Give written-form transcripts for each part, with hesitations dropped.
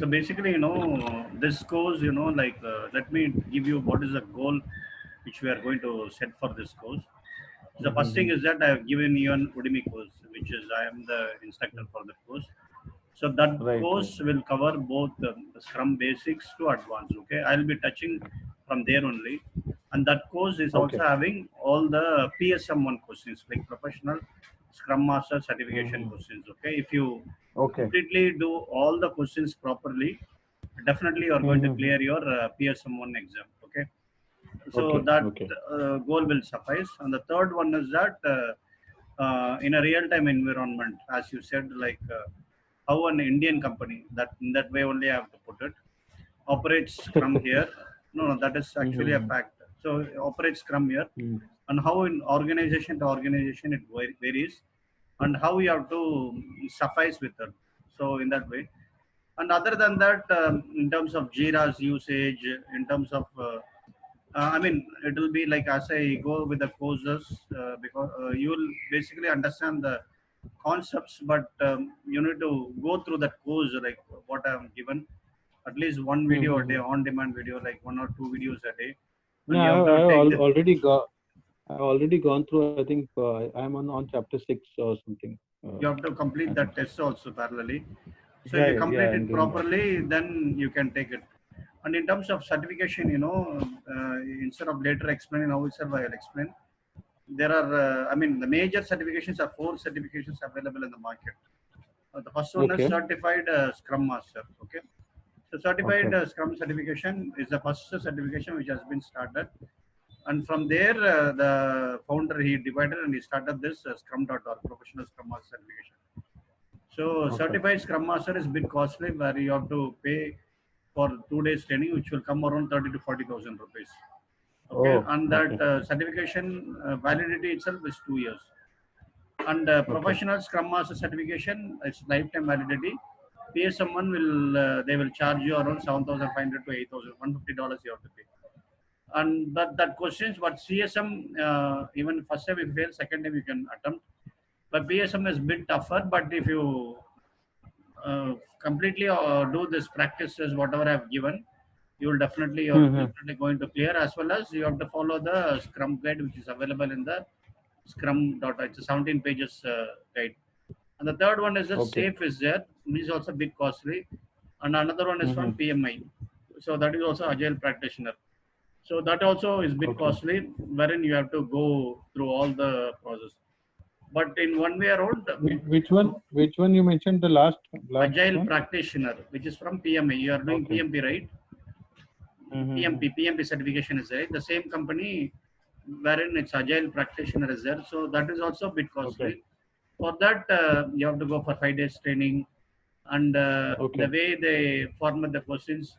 So basically, this course, let me give you what is the goal which we are going to set for this course. The first thing Mm-hmm. is that I have given you an Udemy course, which is I am the instructor for the course. So that Right, right. course will cover both Scrum basics to advanced. Okay, I'll be touching from there only, and that course is also Okay. having all the PSM1 questions like professional Scrum Master certification Mm-hmm. questions. Okay, if you Okay. completely do all the questions properly, definitely you are going to Mm-hmm. clear your PSM1 exam. Okay, so Okay. that Okay. goal will suffice. And the third one is that in a real-time environment, as you said, how an Indian company, that in that way only I have to put it, operates Scrum here. No, no, that is actually a Mm-hmm. fact. So operates Scrum here, Mm. and how in organization to organization it varies, and how you have to suffice with it. So in that way, and other than that, in terms of Jira's usage, in terms of I mean, it will be like as I go with the courses, because you will basically understand the concepts, but you need to go through that course, like what I am given, at least one video a day, Mm-hmm. on demand video, like one or two videos a day, and Yeah, you have to take the. already got. I've already gone through. I think I'm on chapter 6 or something. You have to I complete think that so. test also parallelly. So if Yeah, you yeah, yeah. complete I'm it doing that. properly, then you can take it. And in terms of certification, instead of later explaining how itself, I'll explain. There are, I mean, the major certifications are four certifications available in the market. The first one is Okay. certified Scrum Master. Okay, so certified Okay. Scrum certification is the first certification which has been started, and from there the founder he divided and he started this Scrum.org professional Scrum Master certification. So Okay. certified Scrum Master is a bit costly, where you have to pay for 2 days training, which will come around 30 to 40,000 rupees. Okay, Oh, and that okay. certification validity itself is 2 years. And Okay. professional Scrum Master certification is lifetime validity. PSM1 will they will charge you around 7,500 to 8,000, $150 you have to pay. And that questions, but CSM even first time if you fail, second time you can attempt. But PSM is bit tougher. But if you completely do this practices whatever I have given, you're Mm-hmm. definitely going to clear, as well as you have to follow the Scrum guide which is available in the Scrum. It's a 17 pages guide. And the third one is that Okay. SAFE is there, which is also big costly. And another one is from Mm-hmm. PMI. So that is also Agile practitioner. So that also is bit Okay. costly, wherein you have to go through all the process. But in one way around, Which one? Which one you mentioned? The last Agile one? practitioner, which is from PMI. You are doing Okay. PMP, right? Mm-hmm. PMP certification is there. The same company wherein it's Agile practitioner is there. So that is also a bit Okay. costly. For that, you have to go for 5 days training, and the Okay. way they format the questions,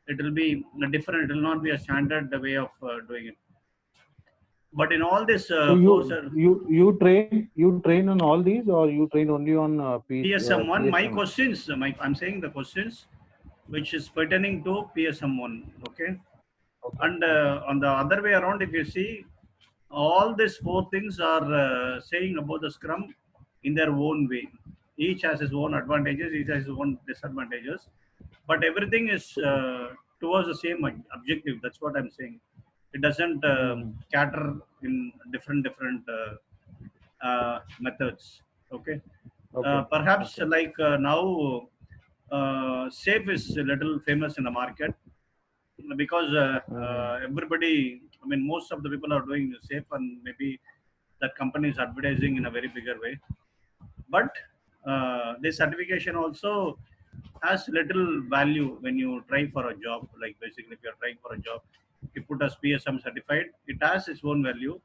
it will be different. It will not be a standard way of doing it. But in all this So course, you train on all these, or you train only on PSM1, my PSM? questions, I'm saying the questions which is pertaining to PSM1. Okay. Okay. And Okay. on the other way around, if you see, all these four things are saying about the Scrum in their own way. Each has its own advantages, each has its own disadvantages, but everything is towards the same objective. That's what I'm saying. It doesn't Mm-hmm. cater in different methods. Okay, Okay. perhaps Okay. now Safe is a little famous in the market because Mm-hmm. everybody, I mean, most of the people are doing Safe, and maybe that company is advertising in a very bigger way. But this certification also has little value when you try for a job. Like basically, if you're trying for a job, you put as PSM certified, it has its own value.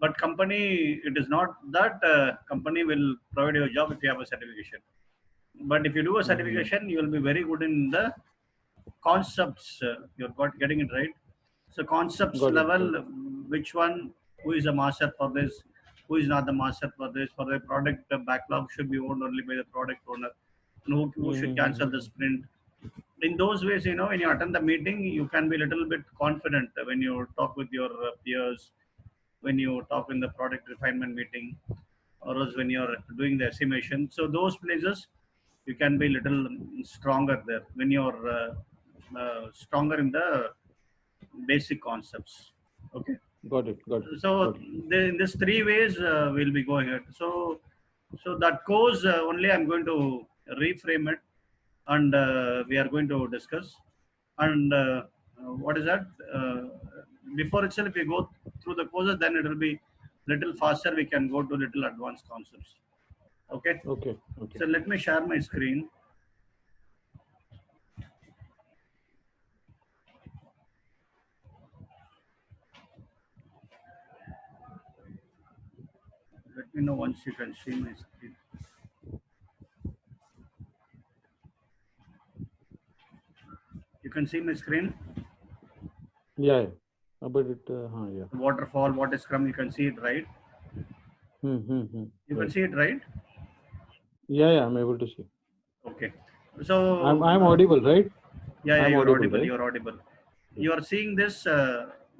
But company, it is not that company will provide you a job if you have a certification. But if you do a Mm-hmm. certification, you will be very good in the concepts. You're getting it right. So concepts Got it. level, Got it. which one, who is a master for this, who is not the master for this, for the product backlog should be owned only by the product owner, and who should cancel the Mm-hmm. sprint. In those ways, when you attend the meeting, you can be a little bit confident when you talk with your peers, when you talk in the product refinement meeting, or else when you're doing the estimation. So those places, you can be little stronger there when you're stronger in the basic concepts. Okay. Got it. Got it. So Got it. in this three ways we'll be going ahead. So that course only I'm going to reframe it, and we are going to discuss. And what is that? Before itself, if we go through the courses, then it will be little faster. We can go to little advanced concepts. Okay. Okay. Okay. So let me share my screen. Let me know once you can see my screen. You can see my screen. Yeah. But it, yeah. Waterfall, what is Scrum? You can see it, right? You can Right. see it, right? Yeah. I'm able to see. Okay. So I'm audible, right? Yeah, I'm you're audible, audible. right? You're audible. Yeah. You are seeing this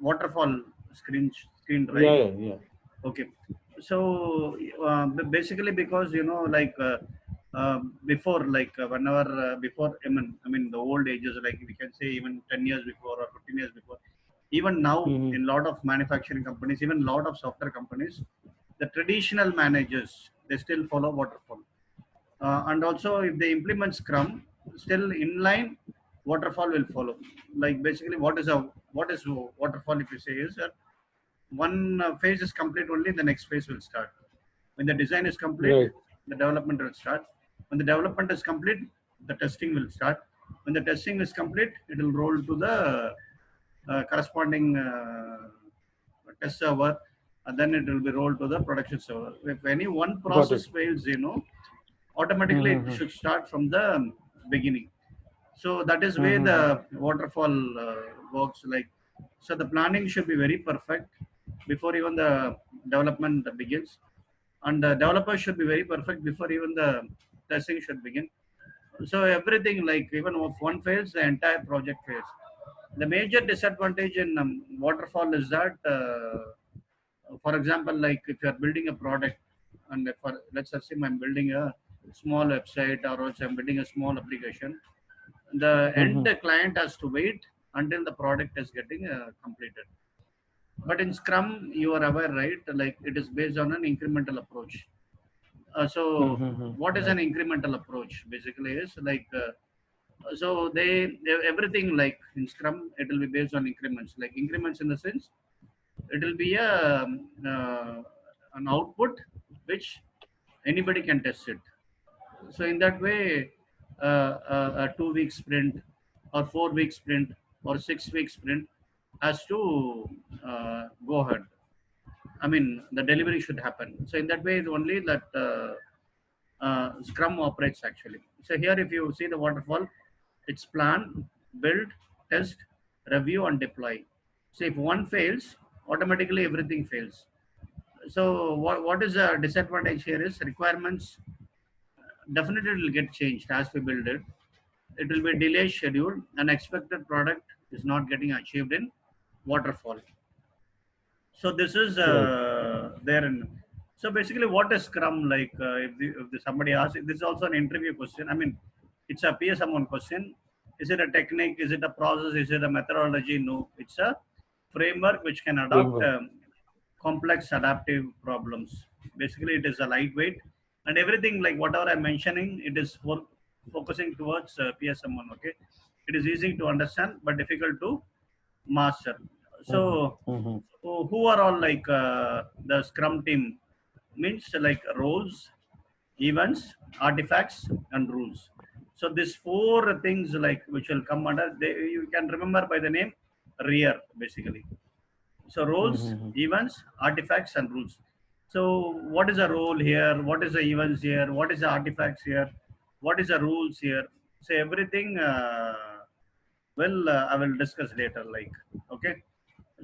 waterfall screen, right? Yeah. Okay. So basically, because like before, like whenever before, I mean, the old ages, like we can say even 10 years before or 15 years before, even now in lot of manufacturing companies, even lot of software companies, the traditional managers, they still follow waterfall. And also if they implement Scrum, still inline waterfall will follow. Like basically, what is waterfall? If you say is that one phase is complete, only the next phase will start. When the design is complete, Right. the development will start. When the development is complete, the testing will start. When the testing is complete, it will roll to the corresponding test server, and then it will be rolled to the production server. If any one Got process it. fails, automatically it should start from the beginning. So that is where the waterfall works. Like, so the planning should be very perfect before even the development begins, and the developer should be very perfect before even the testing should begin. So everything, like even if one fails, the entire project fails. The major disadvantage in waterfall is that, for example, like if you are building a product, and let's assume I'm building a small website, or else I'm building a small application, the end client has to wait until the product is getting completed. But in Scrum, you are aware, right? Like it is based on an incremental approach. So what is an incremental approach? Basically, is like so everything, like in Scrum, it will be based on increments. Like increments in the sense, it will be an output which anybody can test it. So in that way, a 2 week sprint or 4 week sprint or 6 week sprint has to go ahead. I mean, the delivery should happen. So in that way, only that Scrum operates actually. So here, if you see the waterfall, it's plan, build, test, review, and deploy. So if one fails, automatically everything fails. So what is the disadvantage here is requirements definitely will get changed as we build it. It will be delayed schedule. An expected product is not getting achieved in waterfall. So this is Right. there. So basically, what is Scrum like? If somebody asks, this is also an interview question. I mean, it's a PSM1 question. Is it a technique? Is it a process? Is it a methodology? No, it's a framework which can adopt Framework. complex adaptive problems. Basically, it is a lightweight, and everything like whatever I'm mentioning, it is focusing towards PSM1. Okay, it is easy to understand but difficult to master. So who are all like the Scrum team? Means like roles, events, artifacts, and rules. So these four things like which will come under, you can remember by the name REAR basically. So roles, events, artifacts, and rules. So what is a role here? What is the events here? What is the artifacts here? What is the rules here? So everything. I will discuss later. Like, okay.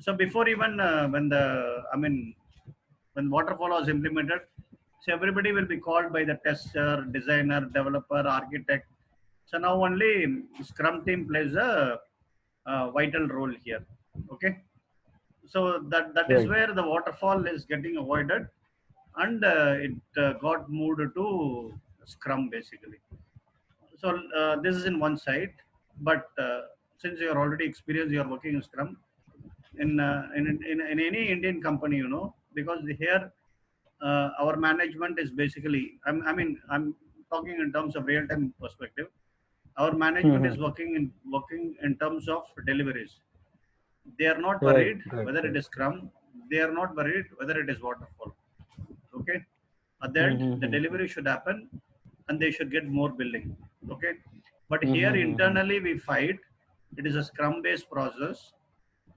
So before even when I mean, when waterfall was implemented, so everybody will be called by the tester, designer, developer, architect. So now only Scrum team plays a vital role here. Okay. So that is Right. where the waterfall is getting avoided, and it got moved to Scrum basically. So this is in one side, but since you are already experienced, you are working in Scrum in any Indian company, you know, because here our management is basically, I mean, I'm talking in terms of real-time perspective. Our management is working in terms of deliveries. They are not Right, worried right, whether it right. is Scrum. They are not worried whether it is waterfall. Okay, at the end, the Mm-hmm. delivery should happen, and they should get more billing. Okay, but here Mm-hmm. internally we fight. It is a Scrum-based process.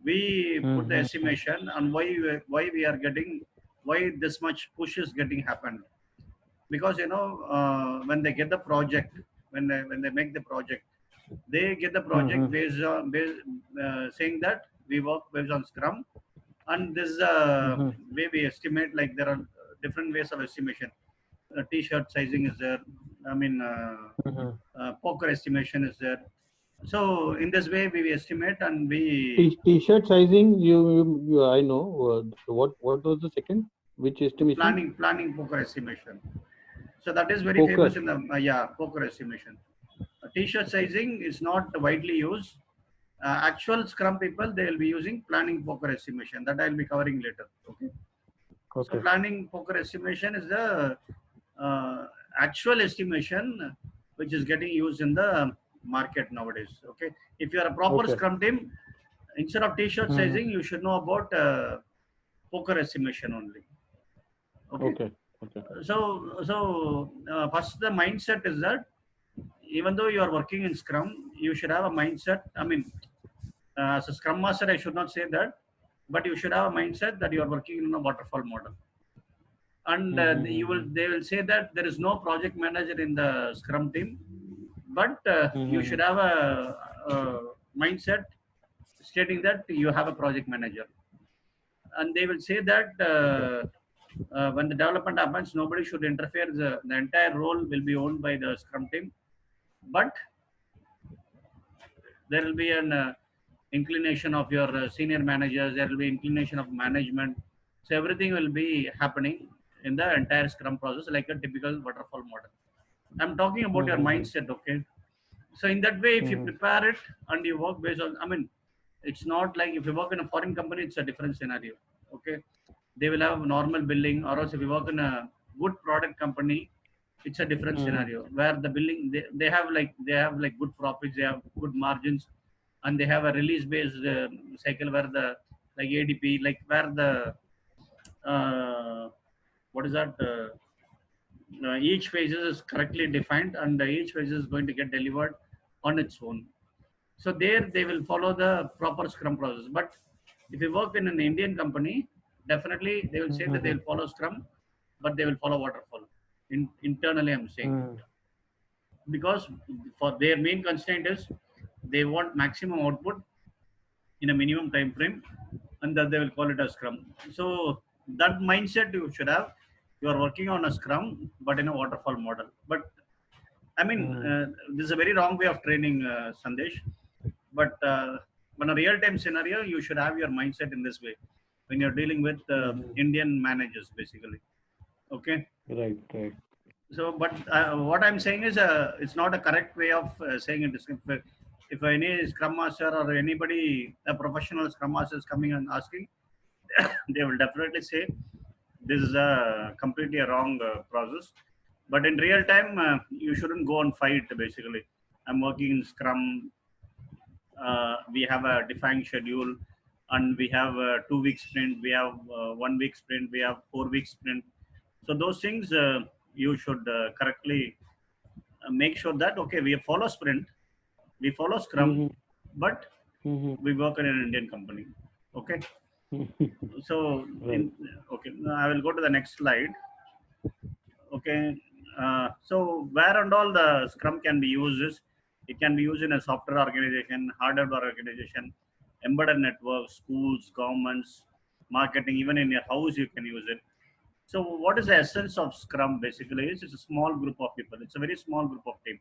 We put the Mm-hmm. estimation on why we are getting, why this much push is getting happened, because you know when they get the project, when they make the project, they get the project Mm-hmm. based on saying that we work based on Scrum, and this Mm-hmm. way we estimate, like there are different ways of estimation. T-shirt sizing is there. I mean, Mm-hmm. poker estimation is there. So in this way we estimate, and we T-shirt sizing, I know. What was the second? Which estimation? planning poker estimation. So that is very Poker. famous in the yeah, poker estimation. T-shirt sizing is not widely used. Actual Scrum people, they will be using planning poker estimation, that I'll be covering later. Okay. So Okay. planning poker estimation is the uh, actual estimation which is getting used in the market nowadays. Okay. If you are a proper Okay. Scrum team, instead of T-shirt Mm-hmm. sizing, you should know about poker estimation only. Okay. Okay. Okay. So first the mindset is that even though you are working in Scrum, you should have a mindset. I mean, as a Scrum Master, I should not say that, but you should have a mindset that you are working in a waterfall model. And Mm-hmm. they will say that there is no project manager in the Scrum team, but you Mm-hmm. should have a mindset stating that you have a project manager. And they will say that Okay. when the development happens, nobody should interfere. The entire role will be owned by the Scrum team, but there will be an inclination of your senior managers. There will be inclination of management. So everything will be happening in the entire Scrum process like a typical waterfall model. I'm talking about your Mm-hmm. mindset. Okay. So in that way, if you Mm-hmm. prepare it and you work based on, I mean, it's not like if you work in a foreign company, it's a different scenario. Okay. They will have normal billing, or else if you work in a good product company, it's a different Mm-hmm. scenario where the billing, they have like good profits, they have good margins, and they have a release based cycle where the like ADP, like where the what is that each phase is correctly defined, and each phase is going to get delivered on its own. So there they will follow the proper Scrum process. But if you work in an Indian company, definitely they will say that they Mm-hmm. will follow Scrum, but they will follow waterfall. Internally I'm saying, Mm-hmm. because for their main constraint is they want maximum output in a minimum time frame, and that they will call it a Scrum. So that mindset you should have. You are working on a Scrum but in a waterfall model. But I mean, Mm-hmm. this is a very wrong way of training, Sandesh. But in a real-time scenario, you should have your mindset in this way when you're dealing with Mm-hmm. Indian managers, basically. Okay. Right. Right. So, but what I'm saying is, it's not a correct way of saying it. If any Scrum Master or anybody, a professional Scrum Master is coming and asking, they will definitely say this is a completely a wrong process. But in real time, you shouldn't go and fight. Basically, I'm working in Scrum. We have a defined schedule, and we have a 2 week sprint. We have 1 week sprint. We have 4 week sprint. So those things you should correctly make sure that okay, we follow sprint, we follow Scrum, Mm-hmm. but Mm-hmm. we work in an Indian company. Okay. So Right. in okay, now I will go to the next slide. Okay. So where and all the Scrum can be used is, it can be used in a software organization, hardware organization, embedded networks, schools, governments, marketing, even in your house you can use it. So what is the essence of Scrum basically is, it's a small group of people. It's a very small group of team.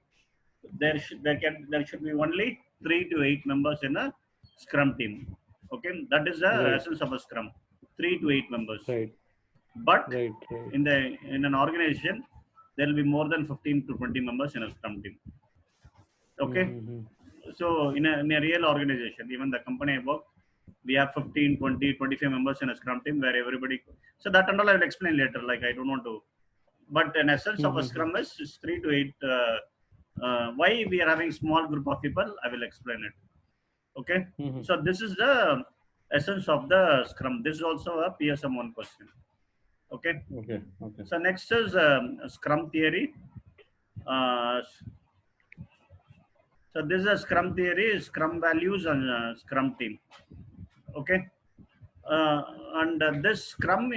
There should be only 3 to 8 members in a Scrum team. Okay, that is the Right. essence of a Scrum. 3 to 8 members. Right. But Right. Right. in an organization, there will be more than 15 to 20 members in a Scrum team. Okay. So in a real organization, even the company I work, we have 15, 20, 25 members in a scrum team where everybody, so that and all I will explain later, like I don't want to, but an essence of a scrum is 3 to 8. Why we are having small group of people, I will explain it. Okay. So this is the essence of the scrum. This is also a PSM1 question. Okay. Okay. So next is scrum theory. So this is a scrum theory, scrum values, and scrum team. Okay. And this scrum,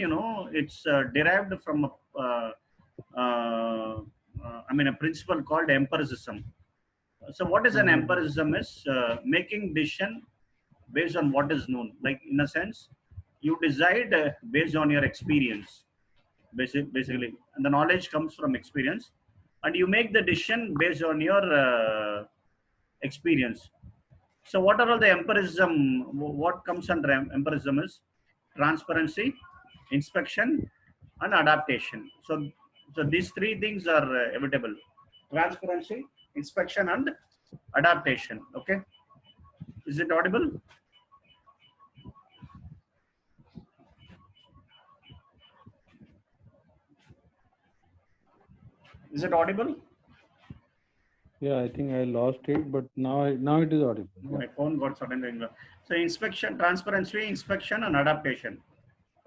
it's derived from a principle called empiricism. So what is an empiricism is making decision based on what is known. Like in a sense, you decide based on your experience, basically, and the knowledge comes from experience, and you make the decision based on your experience. So what are all the empiricism? What comes under empiricism is transparency, inspection, and adaptation. So these three things are inevitable: transparency, inspection, and adaptation. Okay, is it audible? Is it audible? Yeah, I think I lost it, but now it is audible. My phone got suddenly. So inspection, transparency, inspection, and adaptation.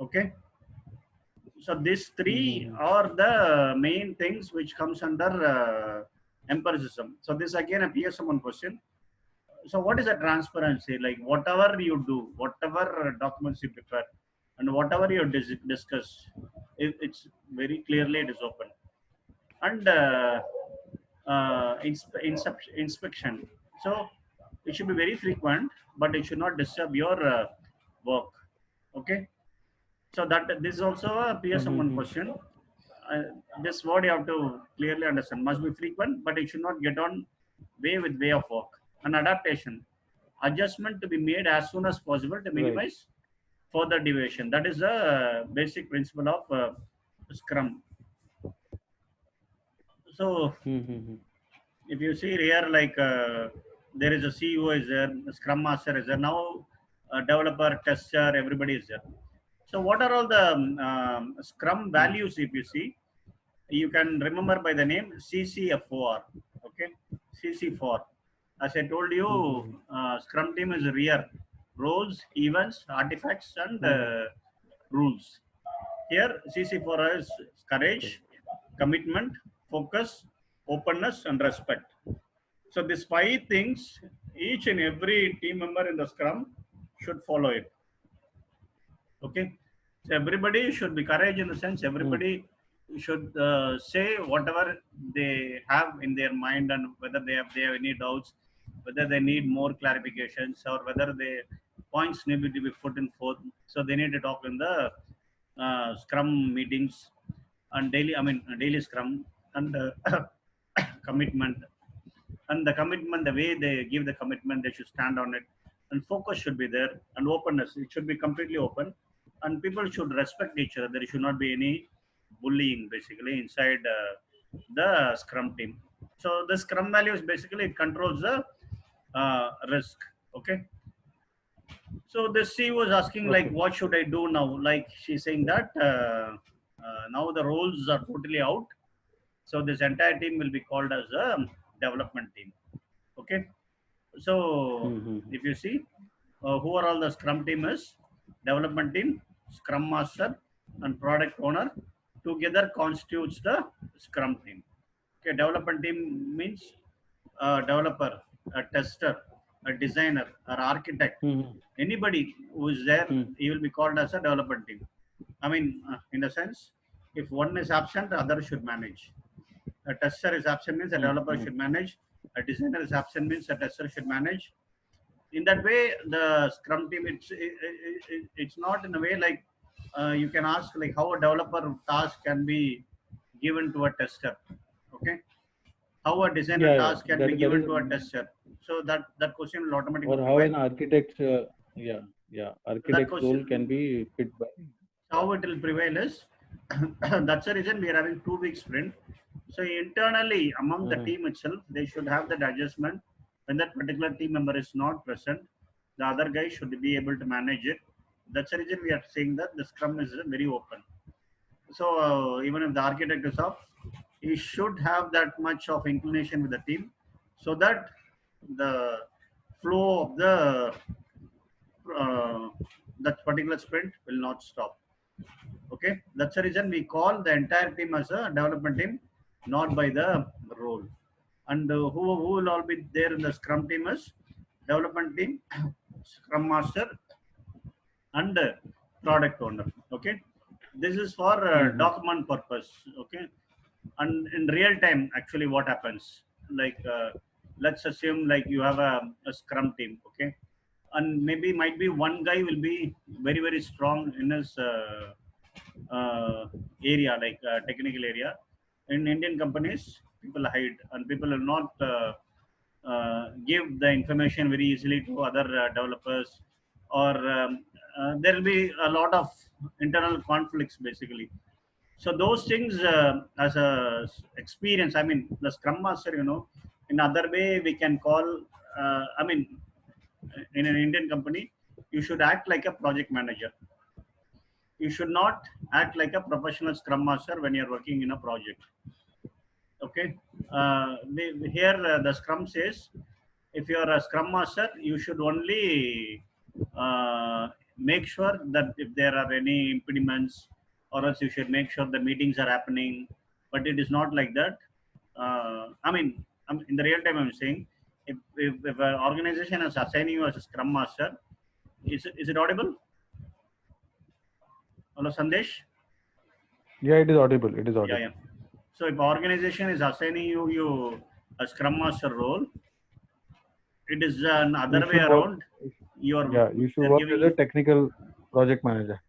Okay. So these three are the main things which comes under empiricism. So this again a PSM1 question. So what is a transparency? Like whatever you do, whatever documents you prepare, and whatever you discuss, it's very clearly it is open. And inspection. So it should be very frequent, but it should not disturb your work. Okay. So that this is also a PSM1 question. This word you have to clearly understand. Must be frequent, but it should not get on way of work. And adaptation, adjustment to be made as soon as possible to minimize further deviation. That is a basic principle of Scrum. So if you see here, like there is a CEO is there, Scrum Master is there. Now developer, tester, everybody is there. So what are all the Scrum values? If you see, you can remember by the name CCFOR. Okay, CC4. As I told you, Scrum team is rear, roles, events, artifacts, and rules. Here, CC4 is courage, commitment, focus, openness, and respect. So these 5 things, each and every team member in the Scrum should follow it. Okay. So everybody should be courage in the sense everybody should say whatever they have in their mind, and whether they have any doubts, whether they need more clarifications, or whether the points need to be put in forth. So they need to talk in the Scrum meetings and daily Scrum, and commitment. And the commitment, the way they give the commitment, they should stand on it. And focus should be there, and openness. It should be completely open, and people should respect each other. There should not be any bullying, basically, inside the Scrum team. So the Scrum values, basically, it controls the risk. Okay. So the C was asking, like, what should I do now? Like she's saying that now the roles are totally out. So this entire team will be called as a development team. Okay. So if you see, who are all the Scrum team is? Development team, Scrum Master, and Product Owner together constitutes the Scrum team. Okay, development team means a developer, a tester, a designer, or architect. Anybody who is there, he will be called as a development team. I mean, in the sense, if one is absent, the other should manage. A tester is absent means a developer should manage. A designer is absent means a tester should manage. In that way, the Scrum team, it's not in a way like you can ask like how a developer task can be given to a tester. Okay, how a designer task can be given to a tester. So that question will automatically. Or how an architect, architect role can be fit by. How it will prevail is that's the reason we are having 2 week sprint. So internally among the team itself, they should have that adjustment when that particular team member is not present, the other guy should be able to manage it. That's the reason we are saying that the scrum is very open. So even if the architect is off, he should have that much of inclination with the team, so that the flow of the uh, that particular sprint will not stop. Okay, that's the reason we call the entire team as a development team, not by the role. And who will all be there in the Scrum team is development team, Scrum Master, and product owner. Okay, this is for document purpose. Okay, and in real time, actually, what happens? Like, let's assume like you have a Scrum team. Okay, and maybe might be one guy will be very strong in his area, like technical area. In Indian companies, people hide and people will not give the information very easily to other developers, or there will be a lot of internal conflicts basically. So those things, as a experience, I mean, the Scrum Master, in other way we can call, I mean, in an Indian company, you should act like a project manager. You should not act like a professional Scrum Master when you're working in a project. Okay, here the Scrum says, if you are a Scrum Master, you should only make sure that if there are any impediments, or else you should make sure the meetings are happening. But it is not like that. I mean, in the real time, I'm saying, if an organization is assigning you as a Scrum Master, is it audible? Hello, Sandesh? Yeah, it is audible. It is audible. Yeah. So if organization is assigning you a Scrum Master role, it is another way around. You should work as a technical project manager.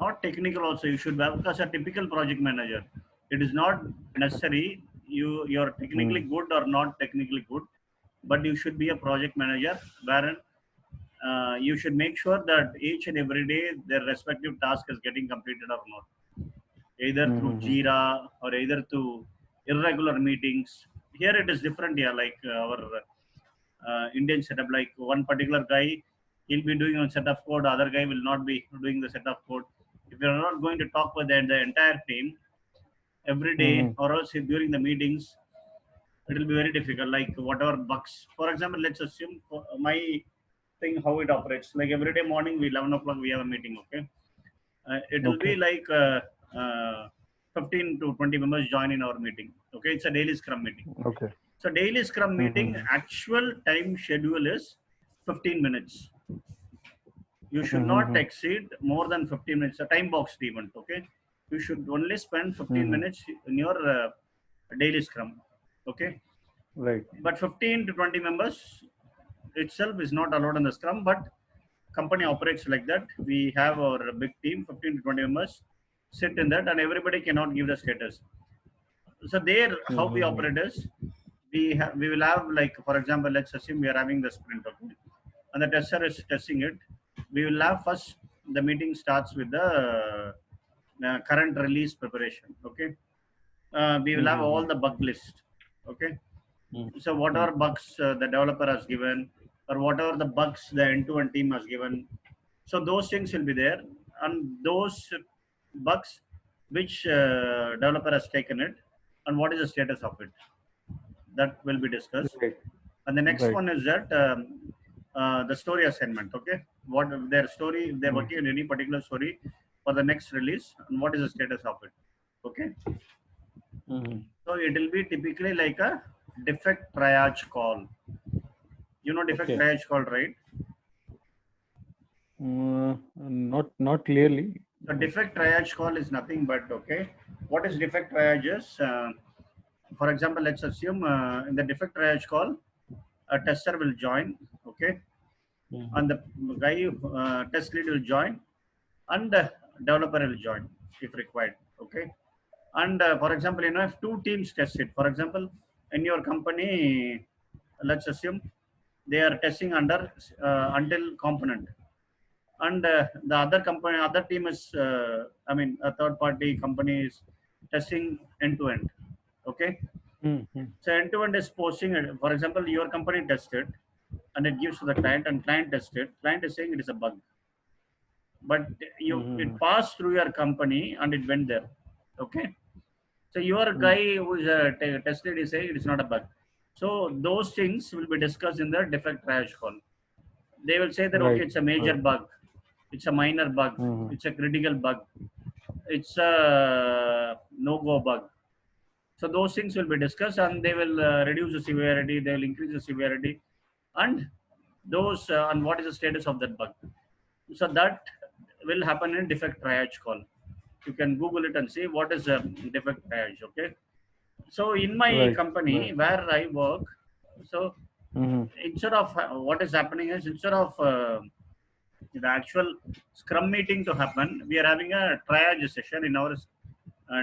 Not technical also. You should work as a typical project manager. It is not necessary you're technically good or not technically good, but you should be a project manager wherein you should make sure that each and every day their respective task is getting completed or not, either through Jira or either through irregular meetings. Here it is different. Yeah, like our Indian setup, like one particular guy, he'll be doing a set of code, other guy will not be doing the set of code. If you're not going to talk with the entire team every day, or else during the meetings, it will be very difficult. Like whatever bugs, for example, let's assume my thing how it operates. Like every day morning, we 11 o'clock we have a meeting. Okay, it will be like 15 to 20 members join in our meeting. Okay, it's a daily Scrum meeting. Okay. So daily Scrum meeting, actual time schedule is 15 minutes. You should not exceed more than 15 minutes. A time boxed event. Okay, you should only spend 15 minutes in your daily Scrum. Okay, right. But 15 to 20 members itself is not allowed in the Scrum, but company operates like that. We have our big team, 15 to 20 members sit in that, and everybody cannot give the status. So there, how we operate is, we will have, like, for example, let's assume we are having the sprint, okay, and the tester is testing it. We will have first, the meeting starts with the current release preparation. Okay, we will have all the bug list. Okay, so whatever bugs the developer has given, or whatever the bugs the end-to-end team has given, so those things will be there, and those bugs which developer has taken it, and what is the status of it, that will be discussed. Right. And the next one is that the story assignment. Okay, what their story, if they're working on any particular story for the next release, and what is the status of it. Okay, so it will be typically like a defect triage call. You know defect triage call, right? Not clearly. The defect triage call is nothing but, okay, what is defect triage is, for example, let's assume in the defect triage call, a tester will join. Okay, and the guy test lead will join, and the developer will join if required. Okay, and for example, if two teams test it, for example, in your company, let's assume they are testing under until component, and the other team is, I mean, a third party company is testing end to end. Okay, Mm-hmm. So end-to-end is posting it. For example, your company tested and it gives to the client and client tested. Client is saying it is a bug, but it Mm-hmm. passed through your company and it went there. Okay. So your guy who is tested is saying it is not a bug. So those things will be discussed in the defect triage call. They will say that okay, Right. it's a major Right. bug, it's a minor bug, Mm-hmm. it's a critical bug, it's a no-go bug. So those things will be discussed, and they will reduce the severity, they will increase the severity, and those and what is the status of that bug. So that will happen in defect triage call. You can Google it and see what is defect triage. Okay. So in my Right. company Right. where I work, so Mm-hmm. instead of what is happening is instead of the actual Scrum meeting to happen, we are having a triage session in our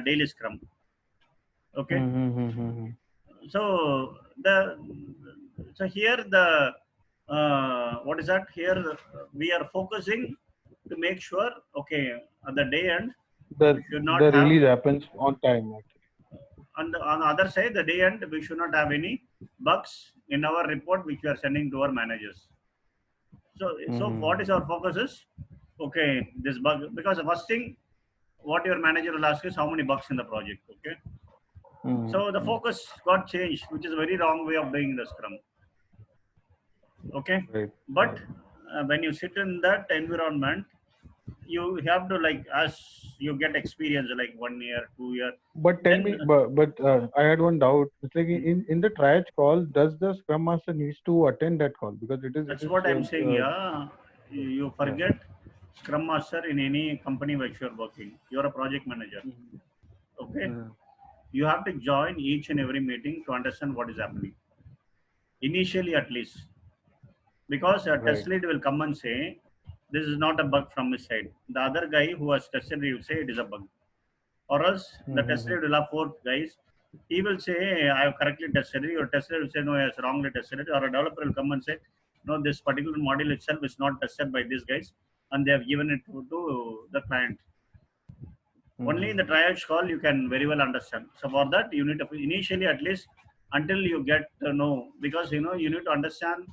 daily Scrum. Okay. Mm-hmm. So the so here the what is that here we are focusing to make sure okay at the day end we The should not the have release happens on time actually. on the other side the day end we should not have any bugs in our report which we are sending to our managers. So what is Mm-hmm. our focus is okay this bug because the first thing what your manager will ask is how many bugs in the project. Okay. So the Mm-hmm. focus got changed, which is a very wrong way of doing the Scrum. Okay. Right. But Right. when you sit in that environment, you have to like as you get experience like 1 year, 2 year, But tell then me, I had one doubt. It's like in the triage call, does the Scrum Master needs to attend that call because it that's is what I'm saying. Yeah, you yeah. forget Scrum Master in any company which you're working. You're a project manager. Mm-hmm. Okay, Mm-hmm. you have to join each and every meeting to understand what is happening initially at least, because a test Right. lead will come and say this is not a bug from his side. The other guy who has tested it will say it is a bug, or else the test Mm-hmm. lead will have four guys. He will say, hey, I have correctly tested it. Your test lead will say, no, he has wrongly tested it. Or a developer will come and say, no, this particular module itself is not tested by these guys, and they have given it to the client. Only in the Mm-hmm. triage call you can very well understand. So for that, you need to initially at least until you get to know, because you need to understand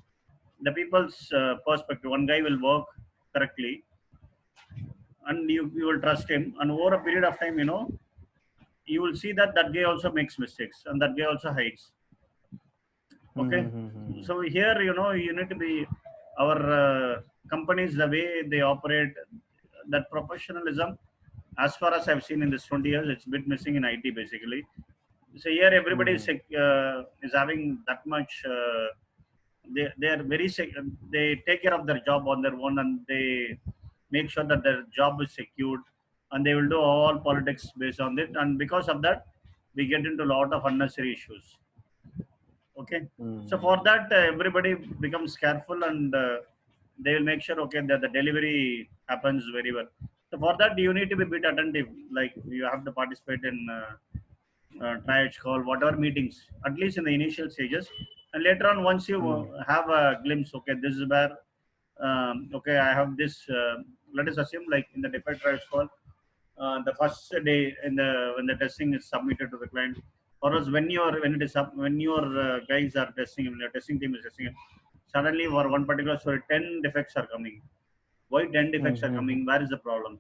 the people's perspective. One guy will work correctly, and you will trust him, and over a period of time, you will see that that guy also makes mistakes and that guy also hides. Okay. Mm-hmm. So here you need to be our companies, the way they operate, that professionalism, as far as I've seen in this 20 years, it's a bit missing in IT basically. So here everybody Mm-hmm. is having that much they are very they take care of their job on their own, and they make sure that their job is secured, and they will do all politics based on it, and because of that we get into a lot of unnecessary issues. Okay. So for Mm-hmm. that everybody becomes careful, and they will make sure okay that the delivery happens very well. So for that you need to be a bit attentive, like you have to participate in triage call, whatever meetings, at least in the initial stages. And later on, once you have a glimpse, okay, this is where, okay, I have this. Let us assume, like in the defect triage call, the first day in the when the testing is submitted to the client, or else when it is up, when your guys are testing, when your testing team is testing it, suddenly for one particular story, 10 defects are coming. Why 10 defects are Mm-hmm. coming? Where is the problem?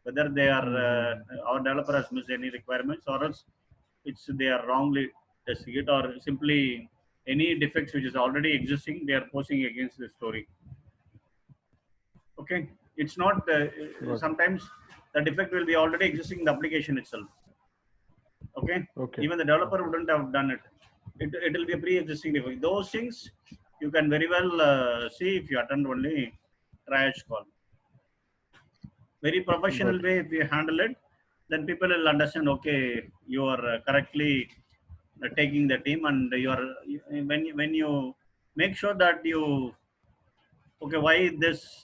Whether they are Mm-hmm. our developer has missed any requirements, or else it's they are wrongly testing it, or simply any defects which is already existing they are posting against the story. Okay. It's not Got it. sometimes the defect will be already existing in the application itself. Okay. Okay. Even the developer Okay. wouldn't have done it will be a pre-existing defect. Those things you can very well see if you attend only triage call. Very professional Got it. way if you handle it, then people will understand okay you are correctly taking the team, and you are when you make sure that you okay why this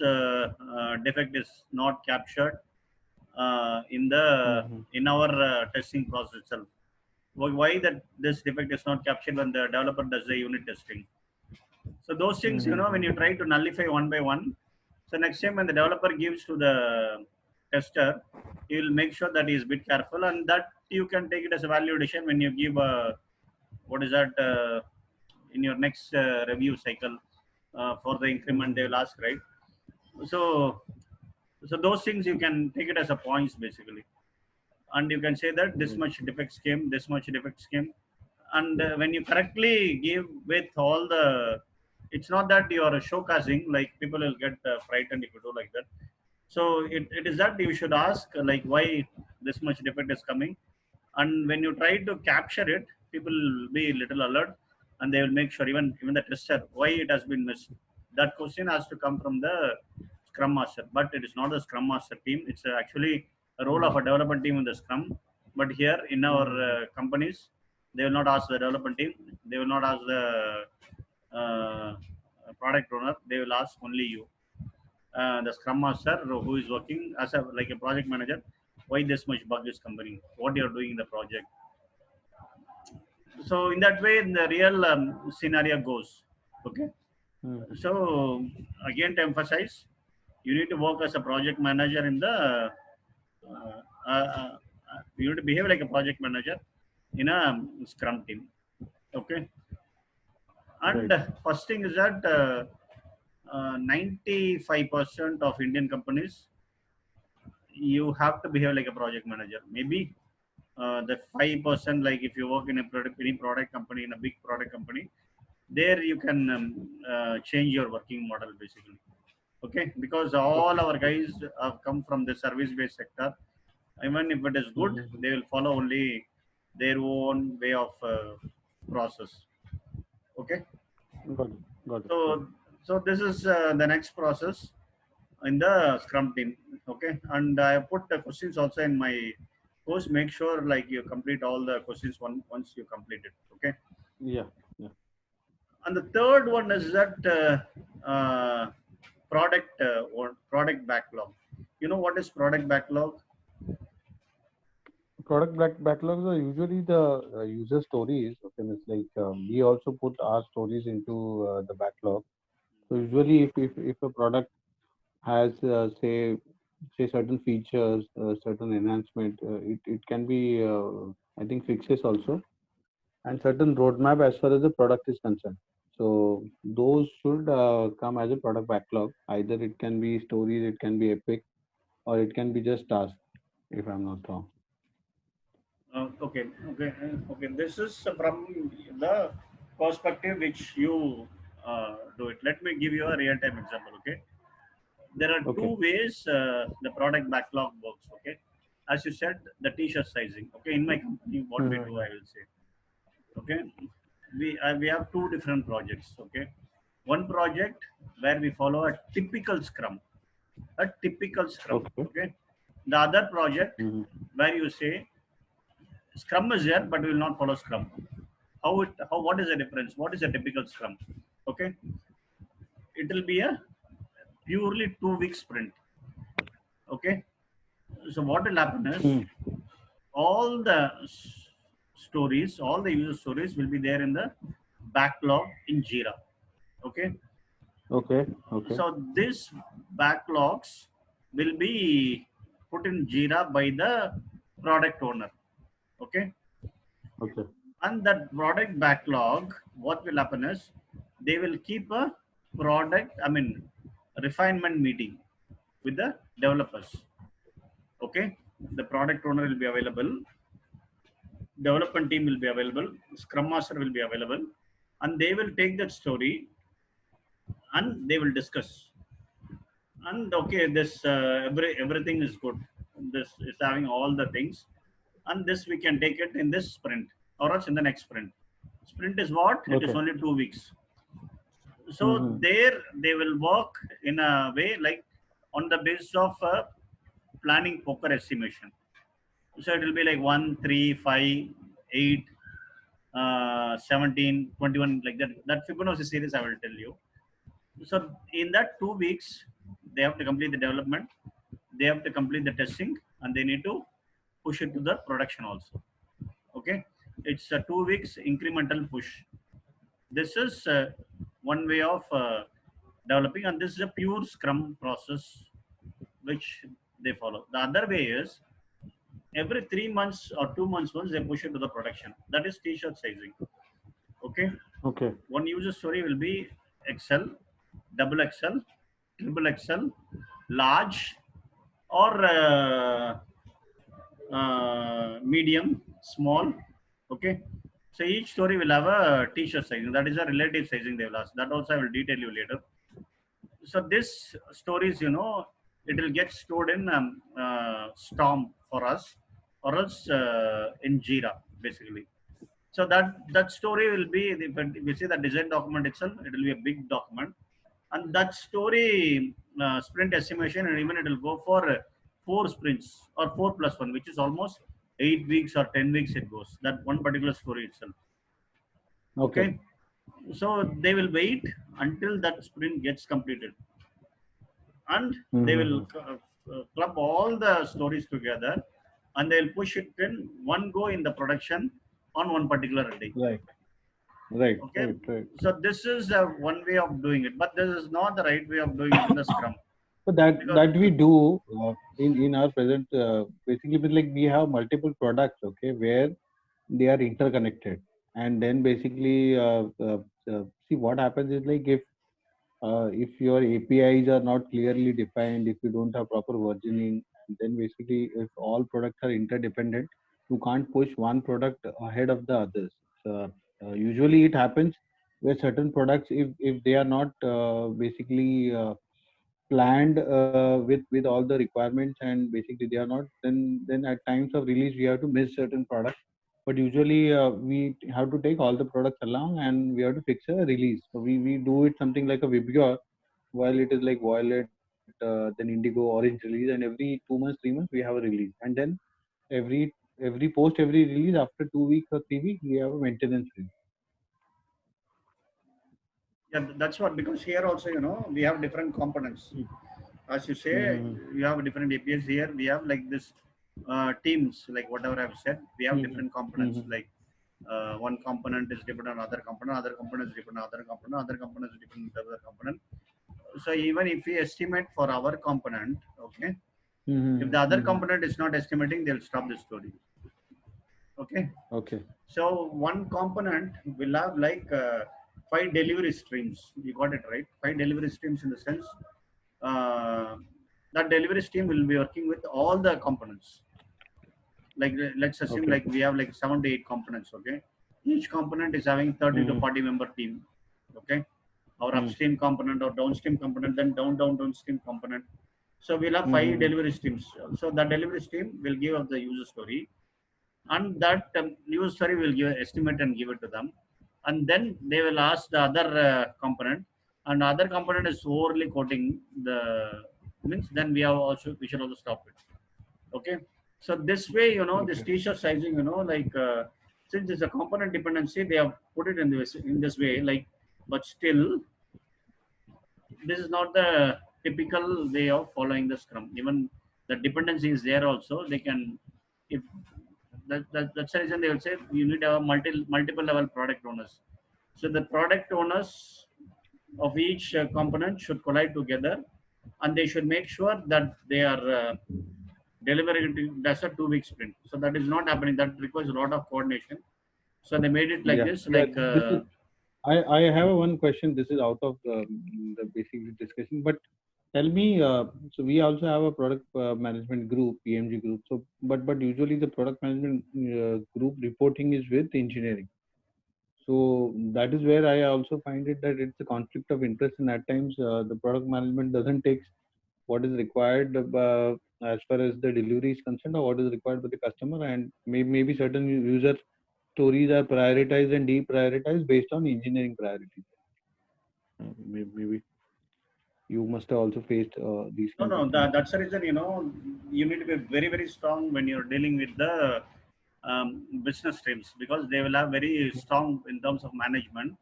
defect is not captured in the Mm-hmm. in our testing process itself. Why that this defect is not captured when the developer does the unit testing. So those things, when you Mm-hmm. try to nullify one by one, so next time when the developer gives to the tester, he will make sure that he is a bit careful, and that you can take it as a value addition when you give a what is that in your next review cycle for the increment they will ask, right? So so those things you can take it as a points basically, and you can say that this much defects came, this much defects came, and when you correctly give with all the, it's not that you are showcasing, like people will get frightened if you do like that. So it is that you should ask like why this much defect is coming, and when you try to capture it, people will be little alert, and they will make sure, even the tester, why it has been missed. That question has to come from the scrum master, but it is not the scrum master team. It's actually a role of a development team in the scrum. But here in our companies, they will not ask the development team, they will not ask the uh, product owner, they will ask only you, the scrum master who is working as a like a project manager, why this much bug is coming, what you are doing in the project. So in that way the real scenario goes. Okay. So again, to emphasize, you need to work as a project manager in the you need to behave like a project manager in a scrum team. Okay. And first thing is that 95% of Indian companies, you have to behave like a project manager. Maybe the 5%, like if you work in a product, any product company, in a big product company, there you can change your working model basically. Okay, because all our guys have come from the service based sector. Even if it is good, they will follow only their own way of process. Okay. Got it. Got it. So this is the next process in the scrum team. Okay, and I put the questions also in my course. Make sure like you complete all the questions once you complete it. Okay. Yeah. Yeah. And the third one is that product or product backlog. You know what is product backlog? Product backlogs are usually the user stories. Okay, it's like we also put our stories into the backlog. So usually, if a product has say certain features, certain enhancement, it can be I think fixes also, and certain roadmap as far as the product is concerned. So those should come as a product backlog. Either it can be stories, it can be epic, or it can be just tasks. If I'm not wrong. Okay. This is from the perspective which you do it. Let me give you a real-time example. Okay, there are Okay. two ways the product backlog works. Okay, as you said, the t-shirt sizing. Okay, in my company, what we do, I will say. Okay, we have two different projects. Okay, one project where we follow a typical scrum. Okay. Okay, the other project Mhm. where you say scrum is there, but we will not follow scrum. What is the difference? What is a typical scrum? Okay, it will be a purely 2 week sprint. Okay, so what will happen is Mm. all the stories, all the user stories will be there in the backlog in Jira. Okay, Okay. Okay. so these backlogs will be put in Jira by the product owner. Okay, Okay. and that product backlog, what will happen is they will keep a refinement meeting with the developers. Okay, the product owner will be available, development team will be available, scrum master will be available, and they will take that story and they will discuss. And okay, this everything is good, this is having all the things, and this we can take it in this sprint or else in the next sprint. Sprint is what? It is Okay. only 2 weeks. So Mm-hmm. there they will work in a way like on the basis of planning poker estimation. So it will be like 1 3 5 8 17 21, like that Fibonacci series I will tell you. So in that 2 weeks they have to complete the development, they have to complete the testing, and they need to push it to the production also. Okay, it's a 2 weeks incremental push. This is one way of developing, and this is a pure scrum process which they follow. The other way is every 3 months or 2 months once they push it to the production. That is t-shirt sizing. Okay. Okay. One user story will be XL, double XL, triple XL, large, or medium, small. Okay. So each story will have a t-shirt sizing. That is a relative sizing they will ask. That also I will detail you later. So this stories, it will get stored in Storm for us, or else in Jira basically. So that story will be, if we see the design document itself, it will be a big document, and that story sprint estimation, and even it will go for 4 sprints or 4+1, which is almost 8 weeks or 10 weeks. It goes that one particular story itself. Okay. Okay, so they will wait until that sprint gets completed, and they will Mm-hmm. club all the stories together, and they'll push it in one go in the production on one particular day. Right. Right. Okay, Right. Right. so this is one way of doing it, but this is not the right way of doing it in the Scrum, So that because that we do in our present basically with like we have multiple products, okay, where they are interconnected, and then basically see what happens is like if your APIs are not clearly defined, if you don't have proper versioning, and then basically if all products are interdependent, you can't push one product ahead of the others. So, usually it happens where certain products, if they are not basically planned with all the requirements, and basically they are not, then at times of release we have to miss certain products. But usually we have to take all the products along and we have to fix a release. So we do it something like a WebGR, while it is like Violet, then Indigo, Orange release, and every 2 months, 3 months we have a release, and then every every release after 2 weeks or 3 weeks we have a maintenance release. yeah, that's what, because here also, we have different components. As you say, Mm-hmm. you have different APIs. Here we have like this teams, like whatever I've said, we have Mm-hmm. different components. Mm-hmm. Like one component is dependent on other component, other component is dependent on other component, other component is dependent on other component. So even if we estimate for our component, okay, if Mm-hmm. the other Mm-hmm. component is not estimating, they'll stop the story. Okay, Okay. so one component will have like 5 delivery streams. You got it right? 5 delivery streams, in the sense uh, that delivery stream will be working with all the components. Like let's assume Okay. like we have like 7 to 8 components. Okay, each component is having 30 to Mm-hmm. 40 member team. Okay, our Mm-hmm. upstream component or downstream component, then downstream component. So we'll have five Mm-hmm. delivery streams. So that delivery stream will give us the user story, and that user story will give estimate and give it to them, and then they will ask the other component, and other component is overly quoting the means, then we should also stop it. Okay, so this way, this Okay. t-shirt sizing, like since it's a component dependency, they have put it in this way, like, but still this is not the typical way of following the Scrum. Even the dependency is there also, they can, if that's the reason they will say you need to have multiple level product owners. So the product owners of each component should collide together, and they should make sure that they are delivering it. That's a 2 week sprint. So that is not happening. That requires a lot of coordination. So they made it like Yeah. this, Yeah. like This is I have one question. This is out of the basic discussion, but tell me. So we also have a product management group, PMG group. So, but usually the product management group reporting is with engineering. So that is where I also find it that it's a conflict of interest, and at times the product management doesn't take what is required as far as the delivery is concerned, or what is required by the customer, and maybe certain user stories are prioritized and deprioritized based on engineering priorities. Maybe you must have also faced these no, kinds of no. things. That's the reason, you need to be very, very strong when you're dealing with the business streams, because they will have very strong in terms of management.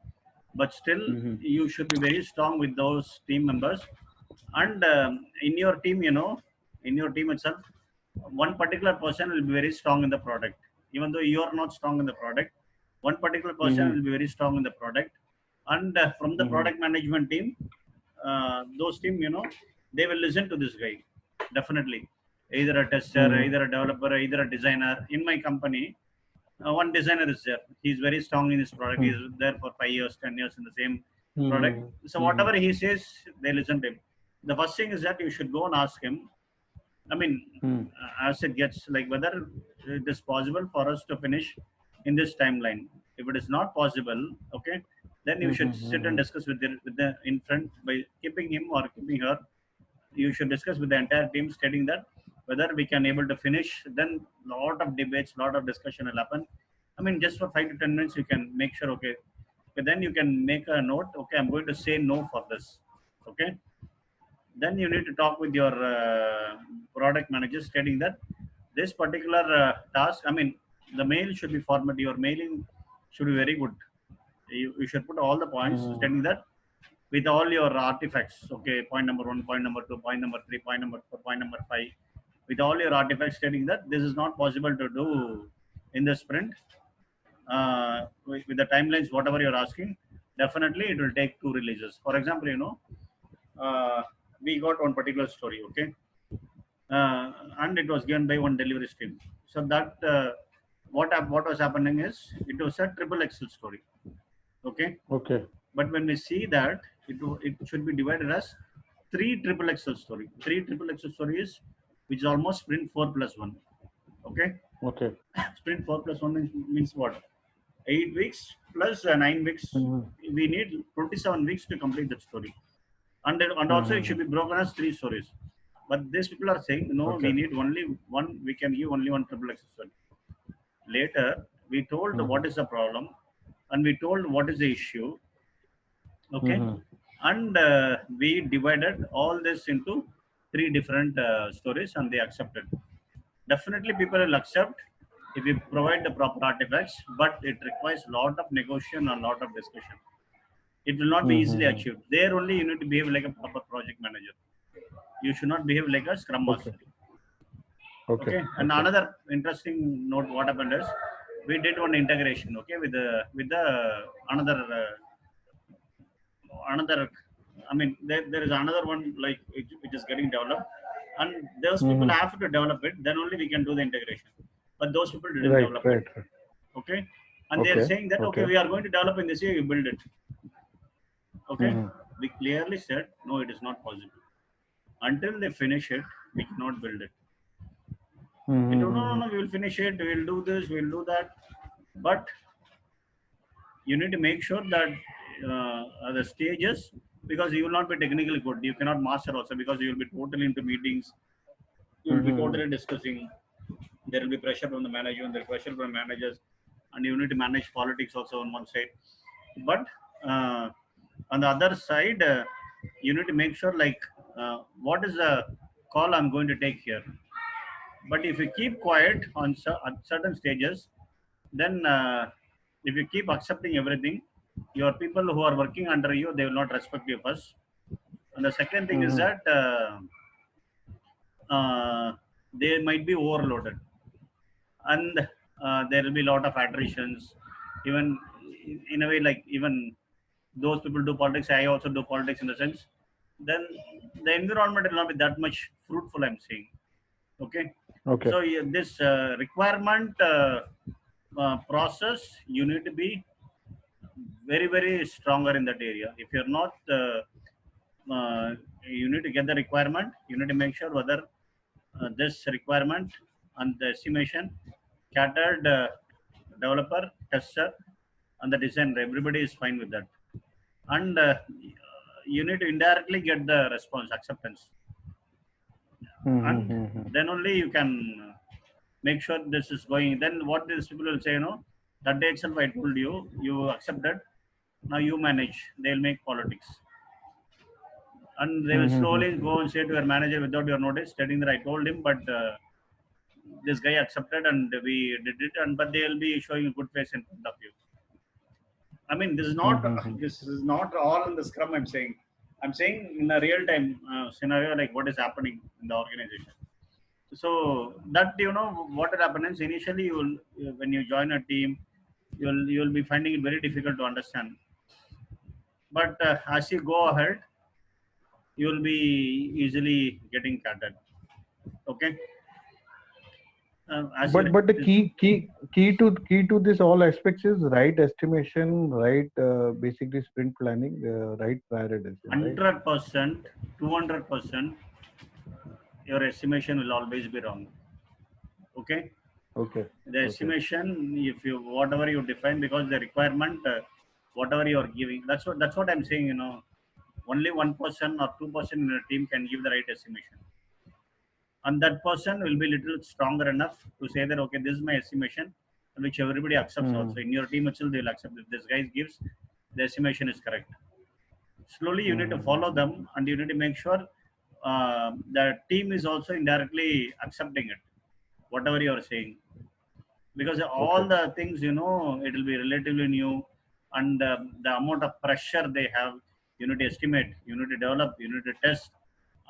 But still, Mm-hmm. you should be very strong with those team members. And in your team, in your team itself, one particular person will be very strong in the product. Even though you are not strong in the product, one particular person Mm-hmm. will be very strong in the product. And from the Mm-hmm. product management team, those team, they will listen to this guy, definitely. Either a tester, Mm-hmm. either a developer, either a designer. In my company, one designer is there. He's very strong in his product. He's there for 5 years, 10 years in the same product. So whatever he says, they listen to him. The first thing is that you should go and ask him. I mean, as it gets, like whether it is possible for us to finish in this timeline. If it is not possible, okay, then you should sit and discuss with the in front by keeping him or keeping her. You should discuss with the entire team, stating that whether we can able to finish. Then lot of debates, lot of discussion will happen. I mean, just for 5 to 10 minutes, you can make sure, okay, but then you can make a note. Okay, I'm going to say no for this. Okay, then you need to talk with your product manager, stating that this particular task, I mean, the mail should be formatted. Your mailing should be very good. You should put all the points, stating that with all your artifacts. Okay, point number one, point number two, point number three, point number four, point number five, with all your artifacts, stating that this is not possible to do in the sprint. With the timelines, whatever you're asking, definitely it will take 2 releases. For example, we got one particular story, okay, and it was given by one delivery stream. So that what was happening is it was a triple XL story, okay. Okay. But when we see that it should be divided as three triple XL story. Three triple XL stories, which is almost sprint 4+1. Okay, Okay. sprint 4+1 means what? 8 weeks plus 9 weeks. We need 27 weeks to complete that story, and also it should be broken as 3 stories. But these people are saying no, we Okay. need only one. We can give only one triple XL story. Later, we told what is the problem, and we told what is the issue. Okay, and we divided all this into three different stories, and they accepted. Definitely people will accept if you provide the proper artifacts, but it requires a lot of negotiation and a lot of discussion. It will not be easily achieved. There only you need to behave like a proper project manager. You should not behave like a scrum Okay. master. Okay. Okay, and another interesting note, what happened is we did one integration, okay, with the another another. I mean, there is another one like which is getting developed, and those people have to develop it. Then only we can do the integration. But those people didn't Right. develop it. Right. Okay, and they are Okay. saying that okay, we are going to develop in this year. You build it. Okay, we clearly said no, it is not possible. Until they finish it, we cannot build it. We don't know, no, we will finish it. We will do this. We will do that. But you need to make sure that the stages, because you will not be technically good. You cannot master also because you will be totally into meetings. You will be totally discussing. There will be pressure from the manager and there will be pressure from managers, and you need to manage politics also on one side. But on the other side, you need to make sure like what is the call I'm going to take here. But if you keep quiet on at certain stages, then if you keep accepting everything, your people who are working under you, they will not respect you first. And the second thing is that they might be overloaded, and there will be a lot of attritions. Even in a way, like even those people do politics, I also do politics in the sense. Then the environment will not be that much fruitful. I'm saying, okay. Okay. So yeah, this requirement process, you need to be very stronger in that area. If you're not, you need to get the requirement. You need to make sure whether this requirement and the estimation catered developer, tester, and the designer. Everybody is fine with that, and you need to indirectly get the response acceptance, and then only you can make sure this is going. Then what these people will say, that day itself I told you, you accepted. Now you manage. They'll make politics, and they will slowly go and say to your manager without your notice, stating that I told him, but this guy accepted and we did it, and but they'll be showing a good face in front of you. I mean, this is not this is not all in the scrum. I'm saying in a real time scenario, like what is happening in the organization. So that what will happen is initially you will, when you join a team, you'll be finding it very difficult to understand. But as you go ahead, you will be easily getting started. Okay. as you But the key to this all aspects is right estimation, right basically sprint planning, right prioritization, right? 100%, 200%, your estimation will always be wrong. Okay, Okay, the okay. estimation, if you whatever you define, because the requirement, whatever you are giving, that's what I'm saying. Only one person or two person in a team can give the right estimation, and that person will be little stronger enough to say that okay, this is my estimation, which everybody accepts. Hmm. Also in your team itself, they'll accept if this guy gives the estimation is correct. Slowly you need to Hmm. follow them, and you need to make sure the team is also indirectly accepting it, whatever you are saying, because all Okay. the things, it will be relatively new, and the amount of pressure they have, you need to estimate, you need to develop, you need to test,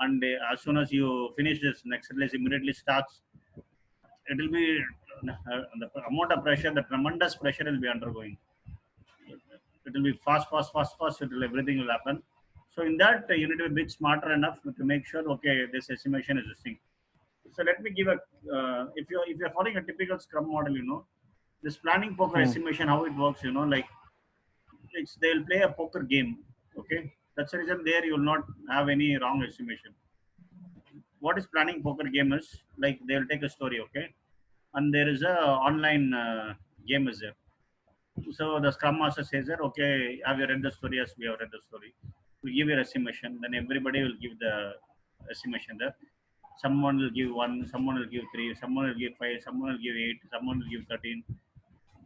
and as soon as you finish this, next release immediately starts. It will be the amount of pressure, the tremendous pressure will be undergoing. It will be fast, fast, fast, fast. It will everything will happen. So in that, you need to be a bit smarter enough to make sure okay, this estimation is this thing. So let me give a if you're following a typical Scrum model, this planning poker Hmm. estimation, how it works, like they'll play a poker game. Okay, that's the reason there you will not have any wrong estimation. What is planning poker game is like they'll take a story, okay, and there is a online game is there. So the Scrum Master says that, okay, have you read the story? Yes, we have read the story. We give your estimation, then everybody will give the estimation there. Someone will give one, someone will give three, someone will give five, someone will give eight, someone will give 13.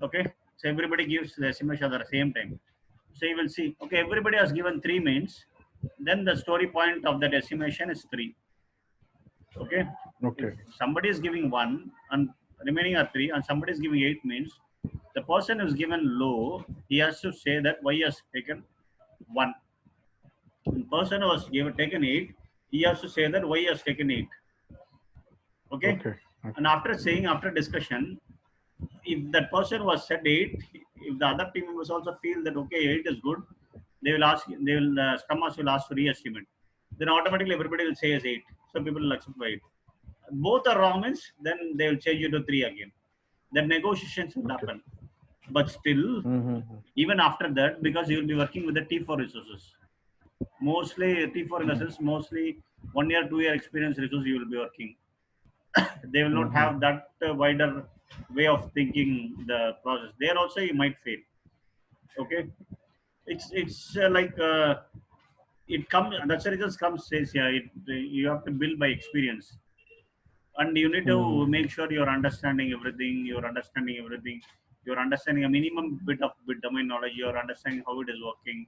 Okay, so everybody gives the estimation at the same time. So you will see, okay, everybody has given three means, then the story point of that estimation is three. Okay, if Okay. somebody is giving one and remaining are three, and somebody is giving eight means the person who's given low, he has to say that why he has taken one. The person who has given taken eight, he has to say that why he has taken eight. Okay, Okay. and Okay. after discussion, if that person was said eight, if the other team members also feel that okay, eight is good, Scrum Master will ask to re-estimate. Then automatically everybody will say as eight. So people will accept by eight. Both are wrong means then they will change you to three again. Then negotiations will Okay. happen. But still, Mm-hmm. even after that, because you will be working with the T4 resources, mostly T4 in the sense, mostly 1 year, 2 year experience resources you will be working. They will not have Mm-hmm. that wider way of thinking the process. There also you might fail. Okay, it's like it comes. That's the reason Scrum says yeah. You have to build by experience, and you need to Mm-hmm. make sure you're understanding everything. You're understanding everything. You're understanding a minimum bit domain knowledge. You're understanding how it is working.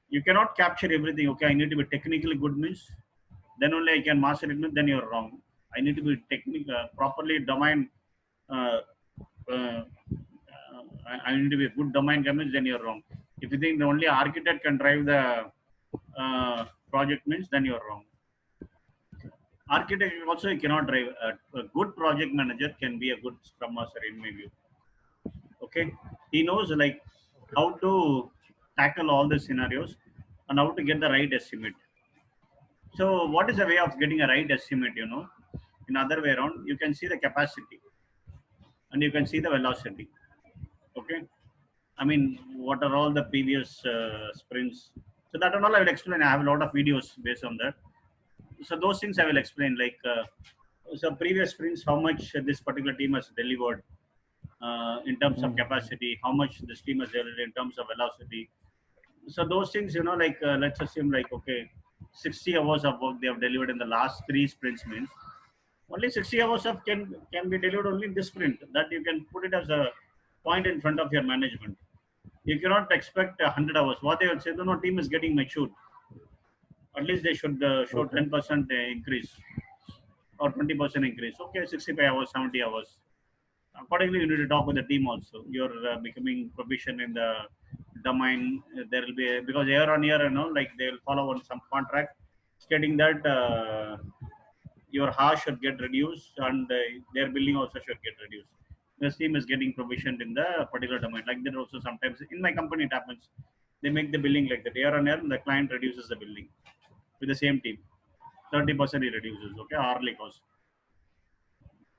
You cannot capture everything. Okay, I need to be technically good means then only I can master it. Means then you're wrong. I need to be properly domain. Uh, uh, I need to be a good domain chemist. Then you're wrong. If you think the only architect can drive the project means then you're wrong. Architect also you cannot drive. A good project manager can be a good scrum master in my view. Okay, he knows like Okay. how to tackle all the scenarios and how to get the right estimate. So what is the way of getting a right estimate? In other way around, you can see the capacity and you can see the velocity. Okay, I mean, what are all the previous sprints? So that and all I will explain. I have a lot of videos based on that. So those things I will explain. Like so previous sprints, how much this particular team has delivered in terms of Mm-hmm. capacity, how much this team has delivered in terms of velocity. So those things, like let's assume like okay, 60 hours of work they have delivered in the last three sprints means only 60 hours of can be delivered only in this sprint. That you can put it as a point in front of your management. You cannot expect 100 hours. What they will say, no, team is getting matured. At least they should show Okay. 10% increase or 20% increase. Okay, 65 hours, 70 hours. Accordingly, you need to talk with the team also. You're becoming proficient in the domain. There will be because year on year, like they will follow on some contract stating that your hours should get reduced and their billing also should get reduced. This team is getting proficient in the particular domain. Like that also sometimes in my company it happens. They make the billing like that. Year on year, the client reduces the billing with the same team. 30% he reduces, okay, hourly cost.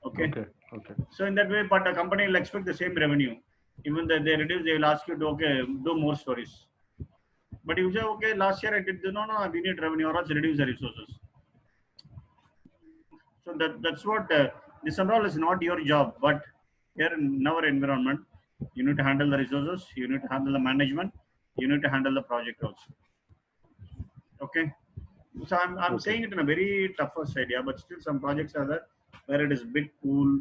Okay. Okay. Okay. So in that way, but a company will expect the same revenue. Even though they reduce, they will ask you to okay do more stories. But you say okay, last year I did no, we need revenue or else reduce the resources. So that's what this and all is not your job, but here in our environment, you need to handle the resources, you need to handle the management, you need to handle the project also. Okay. So I'm Okay. saying it in a very toughest idea, but still some projects are there where it is bit cool,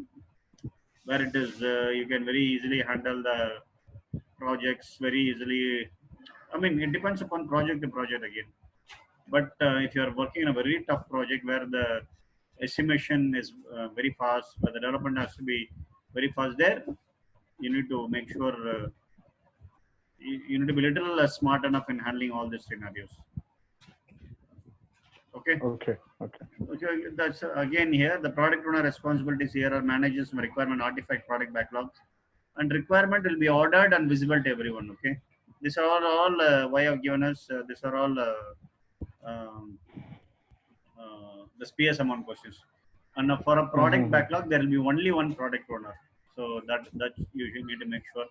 where it is you can very easily handle the projects very easily. I mean, it depends upon project to project again. But if you are working in a very tough project where the estimation is very fast, where the development has to be very fast, there you need to make sure you need to be a little smart enough in handling all these scenarios. Okay. Okay. Okay. Okay, that's again here the product owner responsibilities here are managers some requirement artifact product backlogs and requirement will be ordered and visible to everyone. Okay, these are all why I've given us these are all um, the PS amount questions. And for a product Mm-hmm. backlog, there will be only one product owner. So that you need to make sure.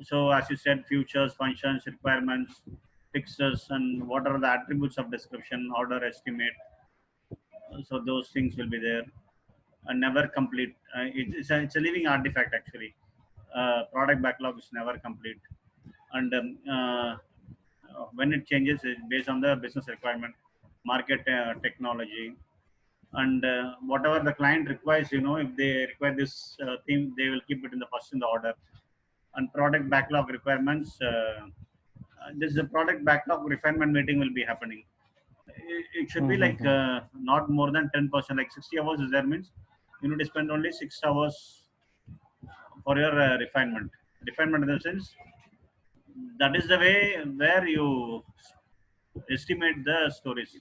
So as you said, futures, functions, requirements, fixtures, and what are the attributes of description, order, estimate. So those things will be there and never complete. It's a living artifact actually. Product backlog is never complete, and when it changes, it's based on the business requirement, market technology, and whatever the client requires. If they require this thing, they will keep it in the first in the order. And product backlog requirements. This is a product backlog refinement meeting will be happening. It should be like Mm-hmm. not more than 10%, like 60 hours is there means you need to spend only 6 hours for your refinement in the sense that is the way where you estimate the stories.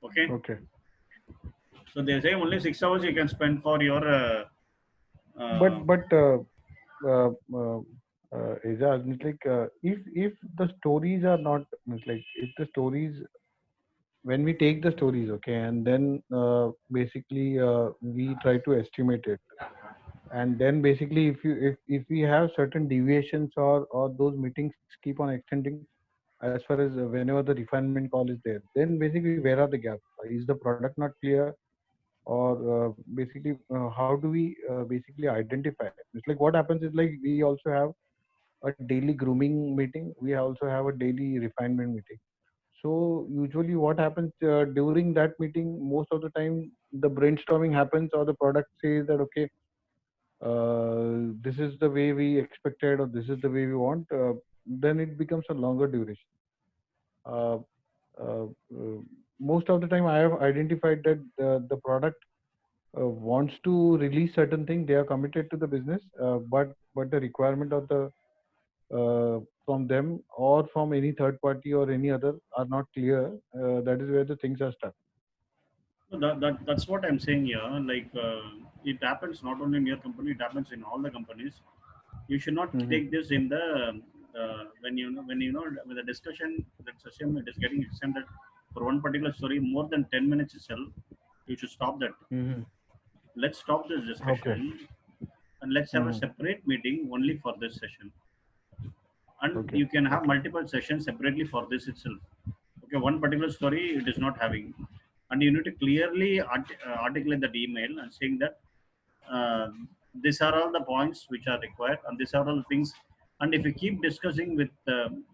Okay, Okay. so they say only 6 hours you can spend for your uh, But uh, uh, Aja, it's like if the stories are not, it's like if the stories, when we take the stories, okay, and then basically we try to estimate it, and then basically if we have certain deviations or those meetings keep on extending as far as whenever the refinement call is there, then basically where are the gaps? Is the product not clear, or basically how do we basically identify? It's like what happens is like we also have a daily grooming meeting, we also have a daily refinement meeting. So usually what happens during that meeting, most of the time the brainstorming happens or the product says that okay, this is the way we expected or this is the way we want, then it becomes a longer duration. uh, uh, uh, Most of the time I have identified that the product wants to release certain thing, they are committed to the business, but the requirement of the from them or from any third party or any other are not clear. That is where the things are stuck. that's what I'm saying here. Like it happens not only in your company, it happens in all the companies. You should not Hmm. take this in the when with the discussion. Let's assume it is getting extended for one particular story more than 10 minutes itself. You should stop that. Hmm. Let's stop this Okay. discussion and let's have a Hmm. separate meeting only for this session. And Okay. you can have Okay. multiple sessions separately for this itself. Okay, one particular story it is not having, and you need to clearly articulate that email and saying that uh, these are all the points which are required and these are all the things. And if you keep discussing with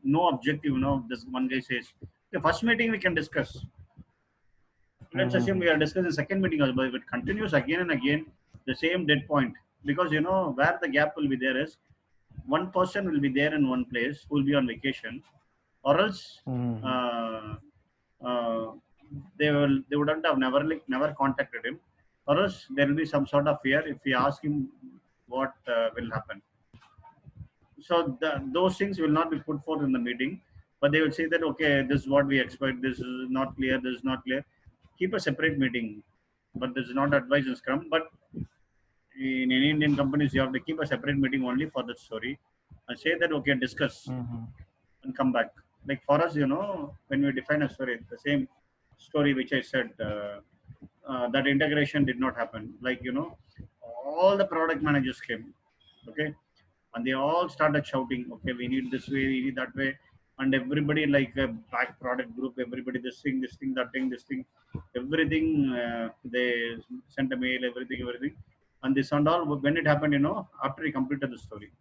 no objective, this one guy says the first meeting we can discuss. Let's assume Hmm. we are discussing second meeting also, but if it continues again and again the same dead point, because where the gap will be there is one person will be there in one place who will be on vacation, or else Hmm. uh, uh, they wouldn't have never contacted him, or else there will be some sort of fear if we ask him what will happen. So those things will not be put forth in the meeting, but they will say that okay, this is what we expect. This is not clear. This is not clear. Keep a separate meeting, but this is not advised in Scrum. But in any Indian companies, you have to keep a separate meeting only for that story, and say that okay, discuss Hmm. and come back. Like for us, when we define a story, the same story which I said. that integration did not happen. Like, all the product managers came, okay, and they all started shouting, okay, we need this way, we need that way, and everybody, like a back product group, everybody, this thing, that thing, this thing, everything, they sent a mail, everything, and this and all. When it happened, after we completed the story,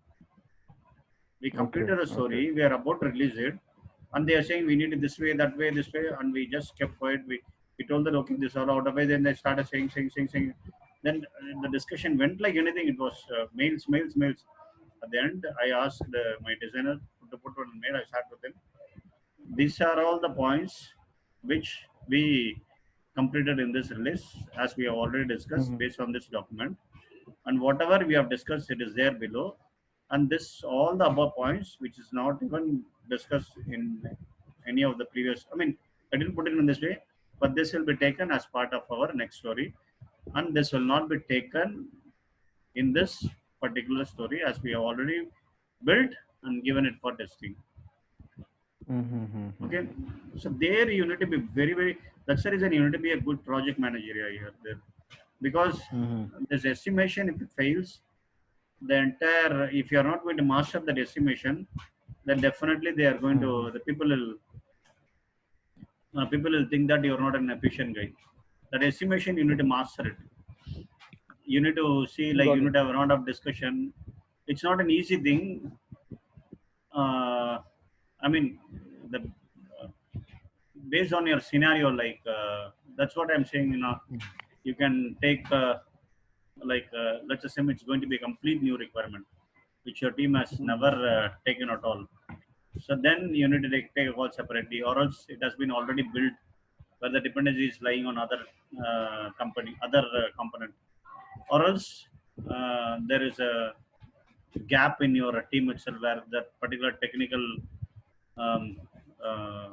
we Okay. completed the Okay. story, we are about to release it, and they are saying we need it this way, that way, this way, and we just kept quiet. We told them, okay, this all out of way. Then they started saying. Then the discussion went like anything. It was mails. At the end, I asked my designer to put one mail. I sat with him. These are all the points which we completed in this release, as we have already discussed, Mm-hmm. based on this document, and whatever we have discussed, it is there below. And this, all the above points, which is not even discussed in any of the previous, I mean, I didn't put it in this way, but this will be taken as part of our next story, and this will not be taken in this particular story, as we have already built and given it for testing. Okay, Mm-hmm. so there you need to be very, very, that's the reason you need to be a good project manager here, there, because Mm-hmm. this estimation, if it fails, the entire, if you are not going to master that estimation, then definitely they are going to, Mm-hmm. the people will think that you are not an efficient guy. That estimation, you need to master it. You need to see, like, you Got it. need to have a round of discussion. It's not an easy thing. I mean, the based on your scenario, like, that's what I'm saying, you can take, like, let's assume it's going to be a complete new requirement which your team has never Mm-hmm. taken at all. So then you need to take a call separately, or else it has been already built where the dependency is lying on other other component, or else there is a gap in your team itself where that particular technical um, uh,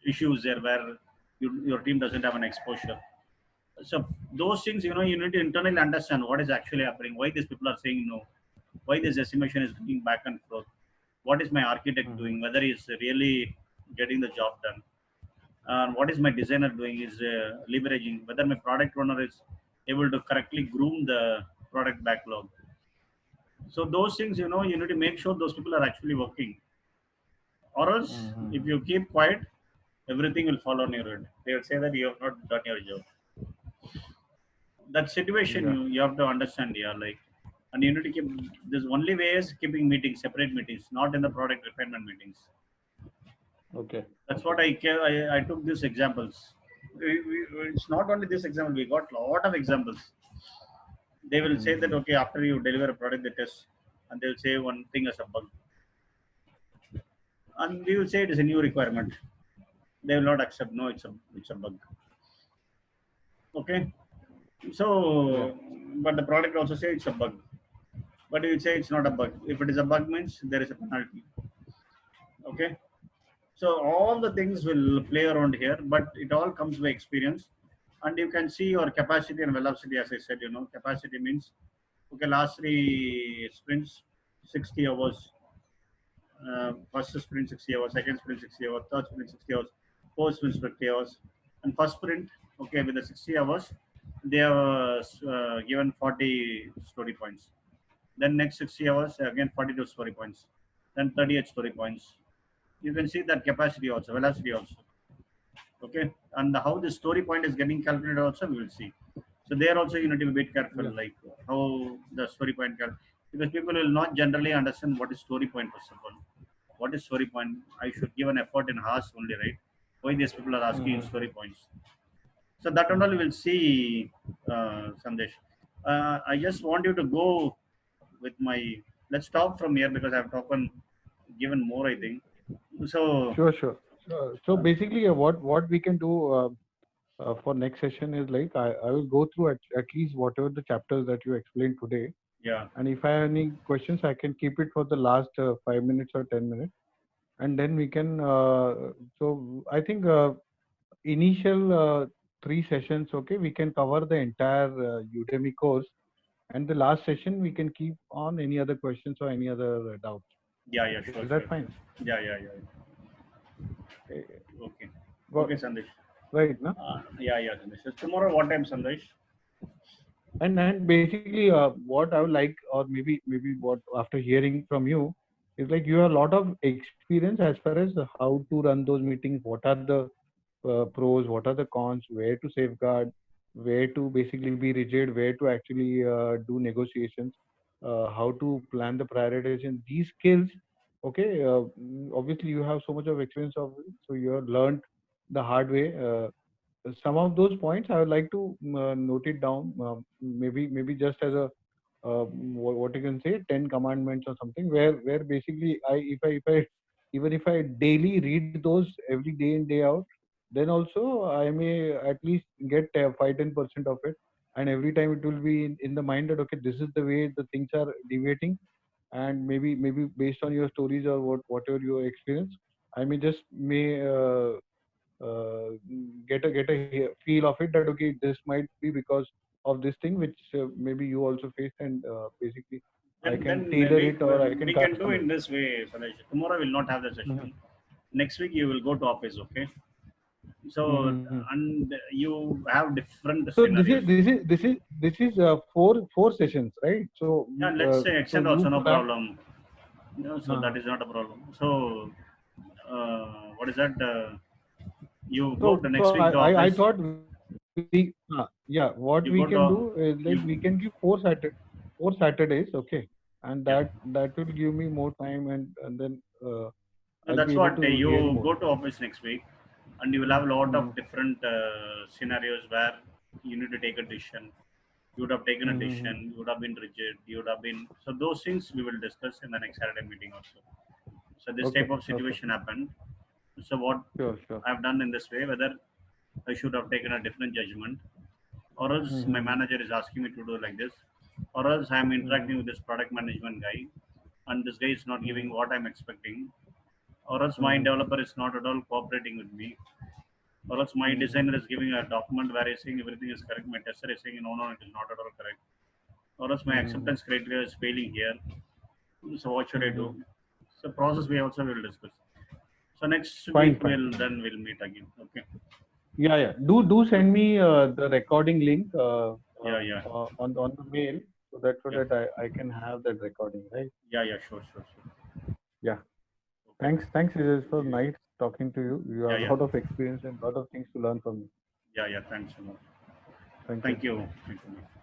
issues there, where your team doesn't have an exposure. So those things, you need to internally understand what is actually happening, why these people are saying no, why this estimation is going back and forth, what is my architect Mm-hmm. doing, whether he's really getting the job done, and what is my designer doing, is leveraging, whether my product owner is able to correctly groom the product backlog. So those things, you need to make sure those people are actually working, or else if Mm-hmm. you keep quiet, everything will fall on your head. They will say that you have not done your job. That situation, Yeah. you have to understand, yeah, like, and you need to keep, this only way is keeping meetings, separate meetings, not in the product refinement meetings. Okay. That's what Okay. I took these examples. It's not only this example, we got a lot of examples. They will say that, Mm-hmm. okay, after you deliver a product, they test, and they'll say one thing as a bug, and we will say it is a new requirement. They will not accept, no, it's a bug. Okay, Yeah. so, but the product also say it's a bug, but you say it's not a bug. If it is a bug, means there is a penalty. Okay, so all the things will play around here, but it all comes by experience. And you can see your capacity and velocity, as I said, capacity means, okay, last 3 sprints, 60 hours, first sprint 60 hours, second sprint 60 hours, third sprint 60 hours, fourth sprint 50 hours, and first sprint, okay, with the 60 hours, they have given 40 story points. Then next 60 hours, again 42 story points. Then 38 story points. You can see that capacity also, velocity also. Okay, and how the story point is getting calculated also, we will see. So there also you need to be a bit careful, Yeah. like how the story point because people will not generally understand what is story point. First of all, what is story point? I should give an effort in hours only, right? Why these people are asking in story Mm-hmm. points? So that and all we Mm-hmm. will see, Sandesh. I just want you to go with my. Let's stop from here because I've talked given more, I think. So, Sure. Sure. So basically, what we can do for next session is like I will go through at least whatever the chapters that you explained today, yeah, and if I have any questions, I can keep it for the last 5 minutes or 10 minutes, and then we can. So I think initial 3 sessions, okay, we can cover the entire Udemy course, and the last session we can keep on any other questions or any other doubts. yeah, Is sure, that sure, fine? sure. Yeah. Eh, Okay, Got okay, Sandesh. right? No? Yeah, yeah, Sandesh. So tomorrow, what time, Sandesh? And basically, what I would like, or maybe what after hearing from you, is like you have a lot of experience as far as how to run those meetings. What are the pros? What are the cons? Where to safeguard? Where to basically be rigid? Where to actually do negotiations? How to plan the prioritization? These skills, okay. Obviously, you have so much of experience of it, so you have learned the hard way. Some of those points I would like to note it down. Maybe just as a what you can say, 10 commandments or something, where basically if I even if I daily read those every day in day out, then also I may at least get 5-10% of it, and every time it will be in the mind that okay, this is the way the things are deviating, and maybe based on your stories or whatever your experience, I may just may get a feel of it that okay, this might be because of this thing which maybe you also faced, and basically I Then, can then tailor we, it or I can we can do customize. in this way, Sandesh. Tomorrow will not have the Mhm, session. Next week you will go to office, okay? So, mhm. and you have different So this is scenarios. this is this is this is four sessions, right? So Yeah, let's say so extend you also, no put up. problem. So Uh, that is not a problem. So, what is that? You go so to so next week to I office. thought yeah, what we can do You is go like to we can give you. four Saturdays, okay, and that Yeah. will give me more time, and then I'll No, be that's able what to hear you you more. go to office next week, and you will have a lot Mhm, of different scenarios where you need to take a decision. You would have taken a mhm, decision. You would have been rigid. You would have been. So those things we will discuss in the next Saturday meeting also. So this okay, type of okay, situation happened. So what sure, sure. I've done in this way, whether I should have taken a different judgment, or else my Mhm, manager is asking me to do like this, or else I'm interacting mhm, with this product management guy, and this guy is not mhm, giving what I'm expecting, or else my mhm, developer is not at all cooperating with me, or else my mhm, designer is giving a document where he's saying everything is correct, my tester is saying no, no, it is not at all correct, or else my mhm, acceptance criteria is failing here. So what should I do? mhm. So process we also will discuss. So next Fine, week fine. we'll meet again. Okay. Yeah, yeah. Do send me the recording link Yeah, yeah, on the mail, so yeah, that I can have that recording, right? yeah, yeah. Sure, sure, sure. Yeah. Okay. Thanks. It was so nice talking to you. You Yeah, have a yeah, lot of experience and a lot of things to learn from me. yeah, yeah. Thanks a lot. Thank you. Thank you. Thank you.